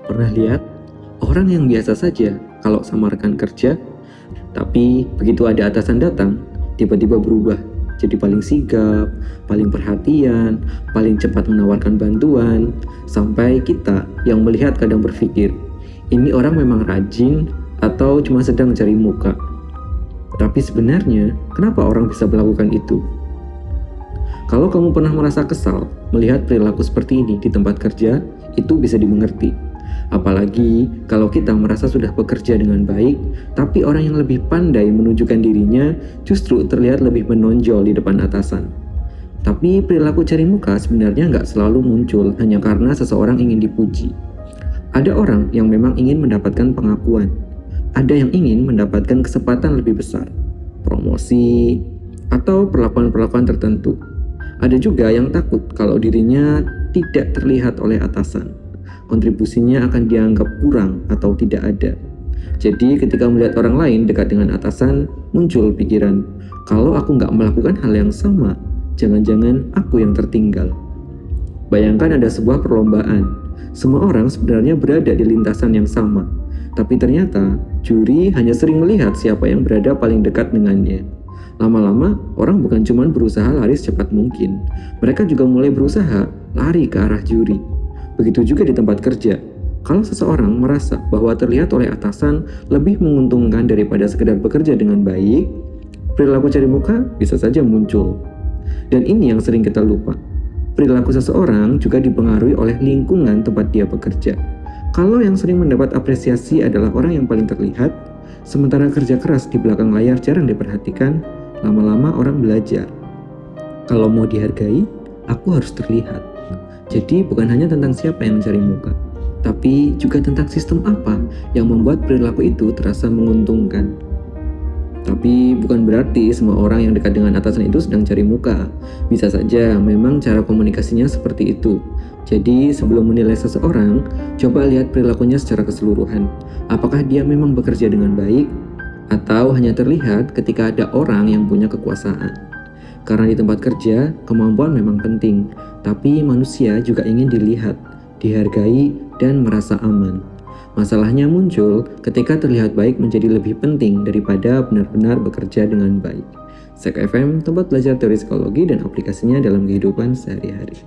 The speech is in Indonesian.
Pernah lihat orang yang biasa saja kalau sama rekan kerja, tapi begitu ada atasan datang, tiba-tiba berubah jadi paling sigap, paling perhatian, paling cepat menawarkan bantuan, sampai kita yang melihat kadang berpikir, ini orang memang rajin atau cuma sedang mencari muka. Tapi sebenarnya, kenapa orang bisa melakukan itu? Kalau kamu pernah merasa kesal melihat perilaku seperti ini di tempat kerja, itu bisa dimengerti. Apalagi kalau kita merasa sudah bekerja dengan baik, tapi orang yang lebih pandai menunjukkan dirinya justru terlihat lebih menonjol di depan atasan. Tapi perilaku cari muka sebenarnya nggak selalu muncul hanya karena seseorang ingin dipuji. Ada orang yang memang ingin mendapatkan pengakuan. Ada yang ingin mendapatkan kesempatan lebih besar, promosi, atau perlakuan-perlakuan tertentu. Ada juga yang takut kalau dirinya tidak terlihat oleh atasan. Kontribusinya akan dianggap kurang atau tidak ada. Jadi ketika melihat orang lain dekat dengan atasan, muncul pikiran, kalau aku nggak melakukan hal yang sama, jangan-jangan aku yang tertinggal. Bayangkan ada sebuah perlombaan. Semua orang sebenarnya berada di lintasan yang sama. Tapi ternyata, juri hanya sering melihat siapa yang berada paling dekat dengannya. Lama-lama, orang bukan cuma berusaha lari secepat mungkin. Mereka juga mulai berusaha lari ke arah juri. Begitu juga di tempat kerja. Kalau seseorang merasa bahwa terlihat oleh atasan lebih menguntungkan daripada sekedar bekerja dengan baik, perilaku cari muka bisa saja muncul. Dan ini yang sering kita lupa. Perilaku seseorang juga dipengaruhi oleh lingkungan tempat dia bekerja. Kalau yang sering mendapat apresiasi adalah orang yang paling terlihat, sementara kerja keras di belakang layar jarang diperhatikan, lama-lama orang belajar. Kalau mau dihargai, aku harus terlihat. Jadi bukan hanya tentang siapa yang mencari muka, tapi juga tentang sistem apa yang membuat perilaku itu terasa menguntungkan. Tapi bukan berarti semua orang yang dekat dengan atasan itu sedang cari muka. Bisa saja memang cara komunikasinya seperti itu. Jadi sebelum menilai seseorang, coba lihat perilakunya secara keseluruhan. Apakah dia memang bekerja dengan baik? Atau hanya terlihat ketika ada orang yang punya kekuasaan? Karena di tempat kerja, kemampuan memang penting, tapi manusia juga ingin dilihat, dihargai, dan merasa aman. Masalahnya muncul ketika terlihat baik menjadi lebih penting daripada benar-benar bekerja dengan baik. Sek FM, tempat belajar teori psikologi dan aplikasinya dalam kehidupan sehari-hari.